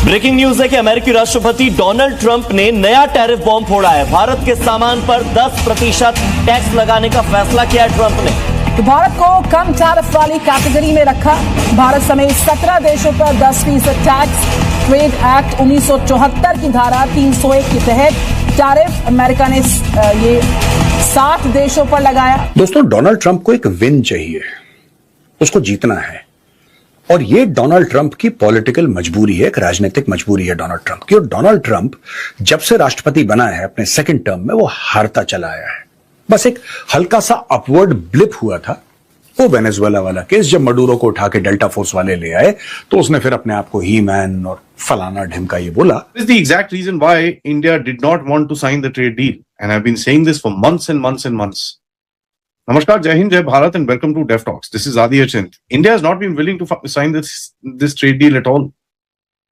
Breaking news है कि अमेरिकी राष्ट्रपति डोनाल्ड ट्रंप ने नया टैरिफ बॉम्ब फोड़ा है। भारत के सामान पर 10% टैक्स लगाने का फैसला किया है ट्रंप ने। तो भारत को कम टैरिफ वाली कैटेगरी में रखा। भारत समेत 17 देशों पर 10% टैक्स। ट्रेड एक्ट 1974 की धारा 301 के तहत टैरिफ अमेरिका ने ये 7 देशों पर लगाया। दोस्तों, डोनाल्ड ट्रंप को एक विन चाहिए, उसको जीतना है, और ये डोनाल्ड ट्रंप की पॉलिटिकल मजबूरी है, एक राजनीतिक मजबूरी है डोनाल्ड ट्रंप की। और डोनाल्ड ट्रंप जब से राष्ट्रपति बना है अपने सेकंड टर्म में, वो हारता चला आया है। बस एक हल्का सा अपवर्ड ब्लिप हुआ था, वो वेनेजुएला वाला केस, जब मडूरो को उठा के डेल्टा फोर्स वाले ले आए, तो उसने फिर अपने आप को ही मैन और फलाना ढिमका ये बोला। This is the exact reason why India did not want to sign the trade deal, and I've been saying this for months and months and months. Namaskar, Jai Hind, Jai Bharat, and welcome to Dev Talks. This is Adi Achint. India has not been willing to sign this trade deal at all.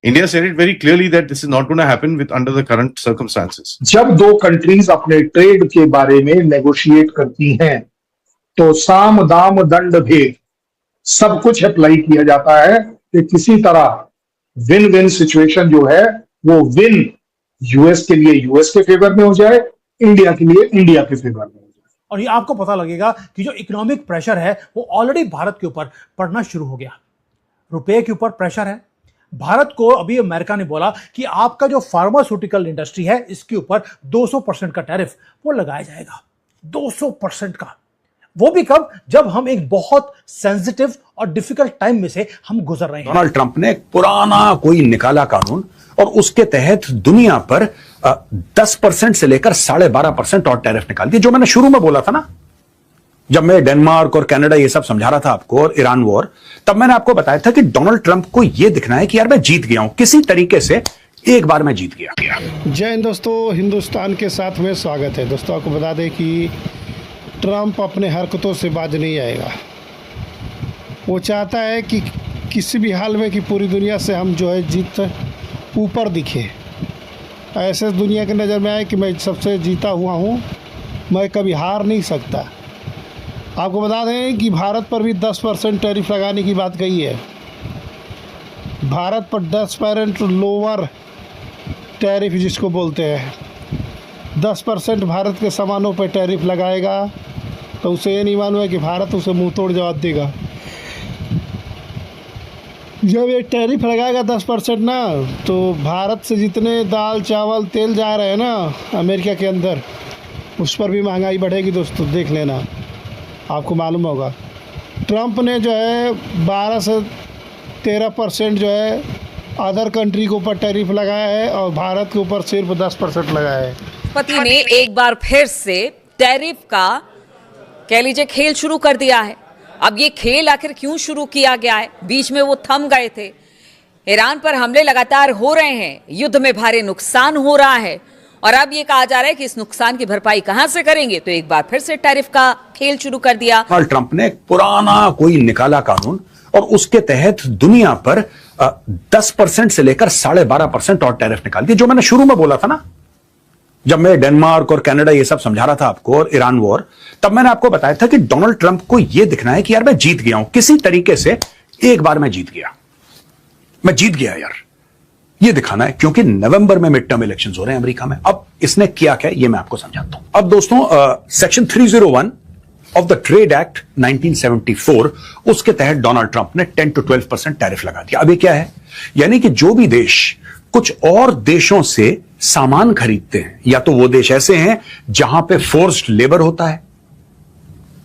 India said it very clearly that this is not going to happen under the current circumstances. जब दो countries अपने trade के बारे में negotiate करती हैं, तो साम दाम दंड भेद सब कुछ अप्लाई किया जाता है कि किसी तरह विन विन सिचुएशन जो है वो विन यूएस के लिए यूएस के फेवर में हो जाए, इंडिया के लिए इंडिया के फेवर में हो जाए। और ये आपको पता लगेगा कि जो इकोनॉमिक प्रेशर है वो ऑलरेडी भारत के ऊपर पड़ना शुरू हो गया। रुपए के ऊपर प्रेशर है। भारत को अभी अमेरिका ने बोला कि आपका जो फार्मास्यूटिकल इंडस्ट्री है इसके ऊपर 200% का टैरिफ वो लगाया जाएगा। 200% का, वो भी कब? जब हम एक बहुत सेंसिटिव और डिफिकल्ट टाइम में से हम गुजर रहे हैं। डोनाल्ड ट्रंप ने एक पुराना कोई निकाला कानून, और उसके तहत दुनिया पर 10% से लेकर 12.5% और टैरिफ निकाल दिया। जो मैंने शुरू में बोला था ना, जब मैं डेनमार्क और कनाडा ये सब समझा रहा था आपको, और ईरान वॉर, तब मैंने आपको बताया था कि डोनाल्ड ट्रंप को यह दिखना है कि यार मैं जीत गया हूं, किसी तरीके से एक बार मैं जीत गया। जय हिंद दोस्तों, हिंदुस्तान के साथ में स्वागत है। दोस्तों, आपको बता दें कि ट्रंप अपने हरकतों से बाज नहीं आएगा। वो चाहता है कि किसी भी हाल में कि पूरी दुनिया से हम जो है जीत ऊपर दिखे, ऐसे दुनिया की नज़र में आए कि मैं सबसे जीता हुआ हूँ, मैं कभी हार नहीं सकता। आपको बता दें कि भारत पर भी 10% टैरिफ लगाने की बात कही है। भारत पर 10% लोअर टैरिफ जिसको बोलते हैं, 10% भारत के सामानों पर टैरिफ लगाएगा, तो उसे ये नहीं मालूम है कि भारत उसे मुंह तोड़ जवाब देगा। जब ये टैरिफ लगाएगा 10% ना, तो भारत से जितने दाल चावल तेल जा रहे हैं ना अमेरिका के अंदर, उस पर भी महंगाई बढ़ेगी। दोस्तों देख लेना, आपको मालूम होगा। ट्रंप ने जो है 12 से 13% जो है अदर कंट्री के ऊपर टैरिफ लगाया है, और भारत के ऊपर सिर्फ 10% लगाया है। राष्ट्रपति ने एक बार फिर से टैरिफ का कह लीजिए खेल शुरू कर दिया है। अब ये खेल आखिर क्यों शुरू किया गया है? बीच में वो थम गए थे। ईरान पर हमले लगातार हो रहे हैं, युद्ध में भारी नुकसान हो रहा है, और अब ये कहा जा रहा है कि इस नुकसान की भरपाई कहां से करेंगे, तो एक बार फिर से टैरिफ का खेल शुरू कर दिया। डोनाल्ड ट्रंप ने एक पुराना कोई निकाला कानून, और उसके तहत दुनिया पर 10% से लेकर 12.5% और टैरिफ निकाल दिया। जो मैंने शुरू में बोला था ना, जब मैं डेनमार्क और कनाडा ये सब समझा रहा था आपको, और ईरान वॉर, तब मैंने आपको बताया था कि डोनाल्ड ट्रंप को यह दिखना है कि यार मैं जीत गया हूं, किसी तरीके से एक बार मैं जीत गया, मैं जीत गया यार, ये दिखाना है। क्योंकि नवंबर में मिड टर्म इलेक्शंस हो रहे हैं अमेरिका में। अब इसने किया क्या, ये मैं आपको समझाता हूं। अब दोस्तों, section 301 of the trade act 1974, उसके तहत डोनाल्ड ट्रंप ने 10 to 12% टैरिफ लगा दिया। अब ये क्या है? यानी कि जो भी देश कुछ और देशों से सामान खरीदते हैं, या तो वो देश ऐसे हैं जहां पे फोर्स्ड लेबर होता है,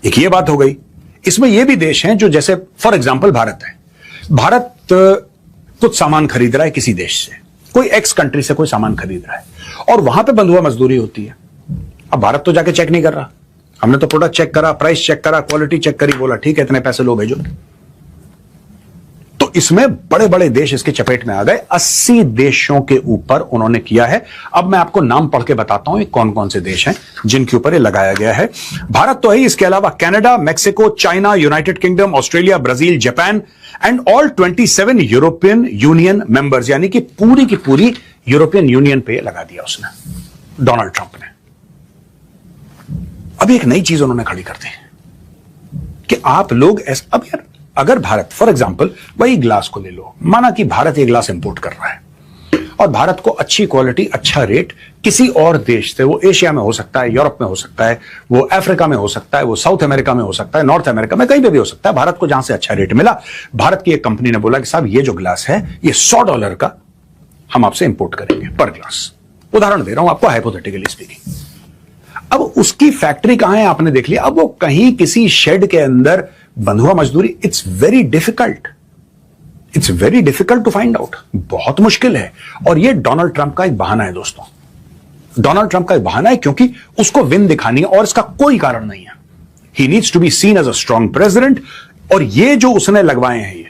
एक ये बात हो गई। इसमें ये भी देश हैं जो, जैसे फॉर एग्जांपल भारत है। भारत कुछ सामान खरीद रहा है किसी देश से, कोई एक्स कंट्री से कोई सामान खरीद रहा है, और वहां पे बंधुआ मजदूरी होती है। अब भारत तो जाके चेक नहीं कर रहा, हमने तो प्रोडक्ट चेक करा, प्राइस चेक करा, क्वालिटी चेक करी, बोला ठीक है इतने पैसे लो भेजो। तो इसमें बड़े बड़े देश इसके चपेट में आ गए। 80 देशों के ऊपर उन्होंने किया है। अब मैं आपको नाम पढ़ के बताता हूं ये कौन कौन से देश हैं जिनके ऊपर ये लगाया गया है। भारत तो है, इसके अलावा Canada, Mexico, China, United kingdom, Australia, Brazil, Japan and all 27 European union members, यानी कि पूरी की पूरी यूरोपियन यूनियन पे लगा दिया उसने, डोनाल्ड ट्रंप ने। अब एक नई चीज उन्होंने खड़ी कर दी कि आप लोग अब यार, अगर भारत फॉर एग्जांपल वही ग्लास को ले लो, माना कि भारत ये ग्लास इंपोर्ट कर रहा है, और भारत को अच्छी क्वालिटी, अच्छा रेट किसी और देश से, वो एशिया में हो सकता है, यूरोप में हो सकता है, वो अफ्रीका में हो सकता है, वो साउथ अमेरिका में हो सकता है, नॉर्थ अमेरिका में, कहीं पे भी हो सकता है, भारत को जहां से अच्छा रेट मिला, भारत की एक कंपनी ने बोला कि साहब ये जो ग्लास है ये $100 का हम आपसे इंपोर्ट करेंगे पर ग्लास। उदाहरण दे रहा हूं आपको, हाइपोथेटिकली स्पीकिंग। अब उसकी फैक्ट्री कहां है आपने देख लिया, अब वो कहीं किसी शेड के अंदर बंधुआ मजदूरी, it's very difficult to find out, बहुत मुश्किल है। और ये डोनाल्ड ट्रंप का एक बहाना है दोस्तों, डोनाल्ड ट्रंप का एक बहाना है, क्योंकि उसको विन दिखानी है और इसका कोई कारण नहीं है। He needs to be seen as a strong president. और ये जो उसने लगवाए हैं, ये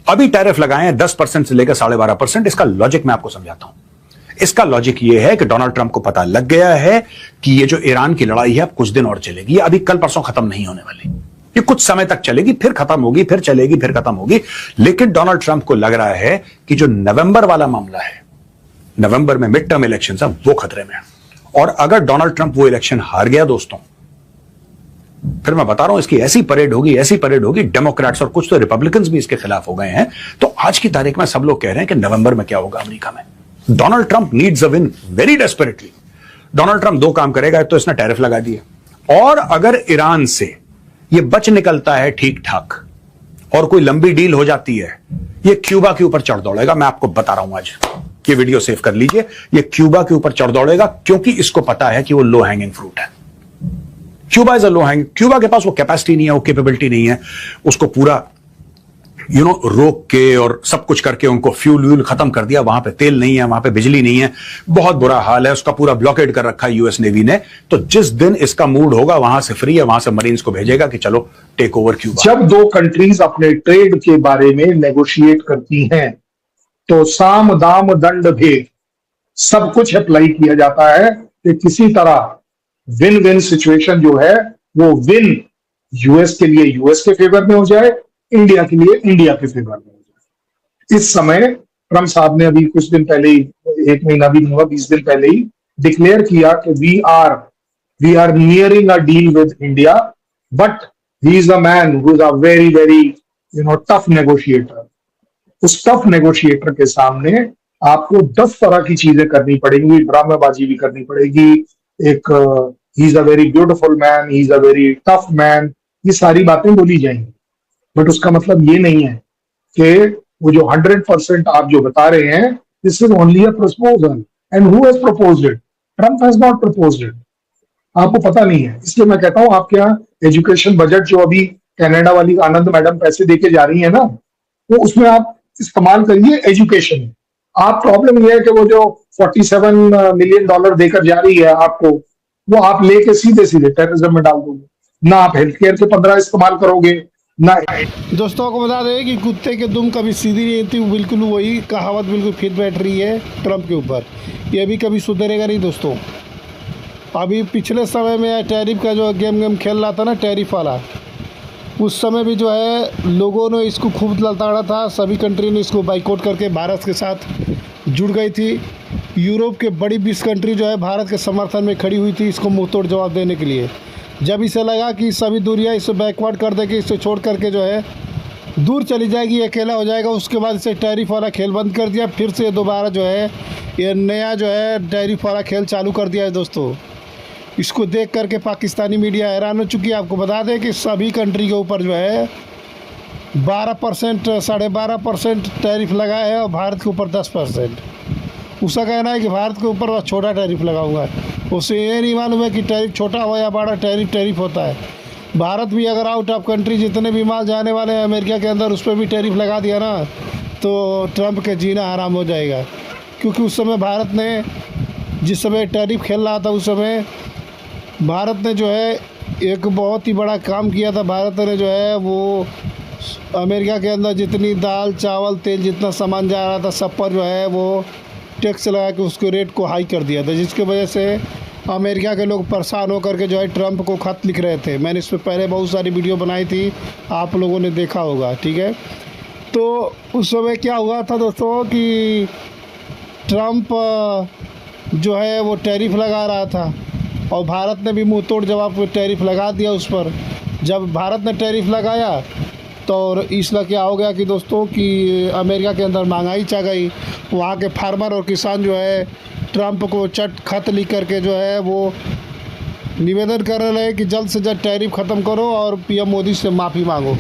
अभी टैरिफ लगाए हैं 10% से लेकर 12.5%, इसका लॉजिक मैं आपको समझाता हूं। इसका लॉजिक ये है कि डोनाल्ड ट्रंप को पता लग गया है कि ये जो ईरान की लड़ाई है अब कुछ दिन और चलेगी, ये अभी कल परसों खत्म नहीं होने वाली, ये कुछ समय तक चलेगी, फिर खत्म होगी, फिर चलेगी, फिर खत्म होगी। लेकिन डोनाल्ड ट्रंप को लग रहा है कि जो नवंबर वाला मामला है, नवंबर में मिड टर्म इलेक्शन है, वो खतरे में है। और अगर डोनाल्ड ट्रंप वो इलेक्शन हार गया दोस्तों, फिर मैं बता रहा हूं इसकी ऐसी परेड होगी, डेमोक्रेट्स और कुछ तो रिपब्लिकन्स भी इसके खिलाफ हो गए हैं। तो आज की तारीख में सब लोग कह रहे हैं कि नवंबर में क्या होगा अमेरिका में। Donald Trump needs a win very desperately. Donald Trump दो काम करेगा, तो इसने टैरिफ लगा दिए, और अगर ईरान से ये बच निकलता है ठीक ठाक और कोई लंबी डील हो जाती है, ये क्यूबा के ऊपर चढ़ दौड़ेगा। मैं आपको बता रहा हूं, आज ये वीडियो सेव कर लीजिए, ये क्यूबा के ऊपर चढ़ दौड़ेगा, क्योंकि इसको पता है कि वो लो हैंगिंग फ्रूट है। Cuba is a low hanging, Cuba के पास वो कैपेसिटी नहीं है, वो कैपेबिलिटी नहीं है, उसको पूरा रोक के और सब कुछ करके उनको फ्यूल खत्म कर दिया, वहां पे तेल नहीं है, वहां पे बिजली नहीं है, बहुत बुरा हाल है, उसका पूरा ब्लॉकेड कर रखा है यूएस नेवी ने। तो जिस दिन इसका मूड होगा, वहां से फ्री है, वहां से मरीन्स को भेजेगा कि चलो टेक ओवर क्यूबा। जब दो कंट्रीज अपने ट्रेड के बारे में नेगोशिएट करती हैं, तो साम दाम दंड भेद सब कुछ अप्लाई किया जाता है कि किसी तरह विन विन सिचुएशन जो है वो विन यूएस के लिए यूएस के फेवर में हो जाए, इंडिया के लिए इंडिया के फेवर में हो जाए। इस समय ट्रंप साहब ने अभी कुछ दिन पहले ही, 1 महीना भी नहीं हुआ, 20 दिन पहले ही डिक्लेयर किया कि we are nearing a deal with India, but he is a man who is a very tough negotiator. उस टफ नेगोशिएटर के सामने आपको 10 तरह की चीजें करनी पड़ेंगी, ड्रामेबाजी भी करनी पड़ेगी। एक ही is a very beautiful man, he is a very tough man, ये सारी बातें बोली जाएंगी, बट उसका मतलब ये नहीं है कि वो जो 100% आप जो बता रहे हैं, this is only a proposal, and who has proposed it? Trump has not proposed it. आपको पता नहीं है, इसलिए मैं कहता हूं आपके यहाँ एजुकेशन बजट जो अभी कनाडा वाली आनंद मैडम पैसे देके जा रही है ना, तो उसमें आप इस्तेमाल करिए एजुकेशन। आप प्रॉब्लम ये है कि वो जो $47 मिलियन देकर जा रही है आपको, वो आप लेके सीधे टेररिज्म में डाल दोगे ना, आप हेल्थ केयर के 15 इस्तेमाल करोगे ना। दोस्तों को बता दें कि कुत्ते के दुम कभी सीधी नहीं थी, बिल्कुल वही कहावत बिल्कुल फिट बैठ रही है ट्रंप के ऊपर। ये भी कभी सुधरेगा नहीं दोस्तों। अभी पिछले समय में टैरिफ का जो गेम खेल रहा था ना, टैरिफ वाला, उस समय भी जो है लोगों ने इसको खूब ललचाड़ा था, सभी कंट्री ने इसको बाइकआउट करके भारत के साथ जुड़ गई थी। यूरोप के बड़ी 20 कंट्री जो है भारत के समर्थन में खड़ी हुई थी इसको मुंहतोड़ जवाब देने के लिए। जब इसे लगा कि सभी दुनिया इसे बैकवर्ड कर देगी, इसे छोड़ करके जो है दूर चली जाएगी, अकेला हो जाएगा, उसके बाद इसे टैरिफ वाला खेल बंद कर दिया। फिर से दोबारा जो है ये नया जो है टैरिफ वाला खेल चालू कर दिया है दोस्तों। इसको देख करके पाकिस्तानी मीडिया हैरान हो चुकी है। आपको बता दें कि सभी कंट्री के ऊपर जो है 12%, 12.5% टैरिफ लगाया है और भारत के ऊपर 10%। उसका कहना है कि भारत के ऊपर वह छोटा टैरिफ लगाऊंगा। उसे ये नहीं मालूम है कि टैरिफ छोटा हो या बड़ा, टैरिफ होता है। भारत भी अगर आउट ऑफ कंट्री जितने भी माल जाने वाले हैं अमेरिका के अंदर, उस पर भी टैरिफ लगा दिया ना, तो ट्रंप के जीना आराम हो जाएगा। क्योंकि उस समय भारत ने, जिस समय टैरिफ खेल रहा था, उस समय भारत ने जो है एक बहुत ही बड़ा काम किया था। भारत ने जो है वो अमेरिका के अंदर जितनी दाल चावल तेल जितना सामान जा रहा था, सब पर जो है वो टैक्स लगा के उसके रेट को हाई कर दिया था, जिसकी वजह से अमेरिका के लोग परेशान होकर के जो है ट्रंप को ख़त लिख रहे थे। मैंने इस पर पहले बहुत सारी वीडियो बनाई थी, आप लोगों ने देखा होगा, ठीक है। तो उस समय क्या हुआ था दोस्तों कि ट्रंप जो है वो टैरिफ लगा रहा था और भारत ने भी मुंह तोड़ जवाब टैरिफ लगा दिया उस पर। जब भारत ने टैरिफ लगाया तो और इसलिए क्या हो गया कि दोस्तों कि अमेरिका के अंदर महंगाई छा गई। वहाँ के फार्मर और किसान जो है ट्रंप को खत लिख करके जो है वो निवेदन कर रहे हैं कि जल्द से जल्द टैरिफ ख़त्म करो और पीएम मोदी से माफ़ी मांगो।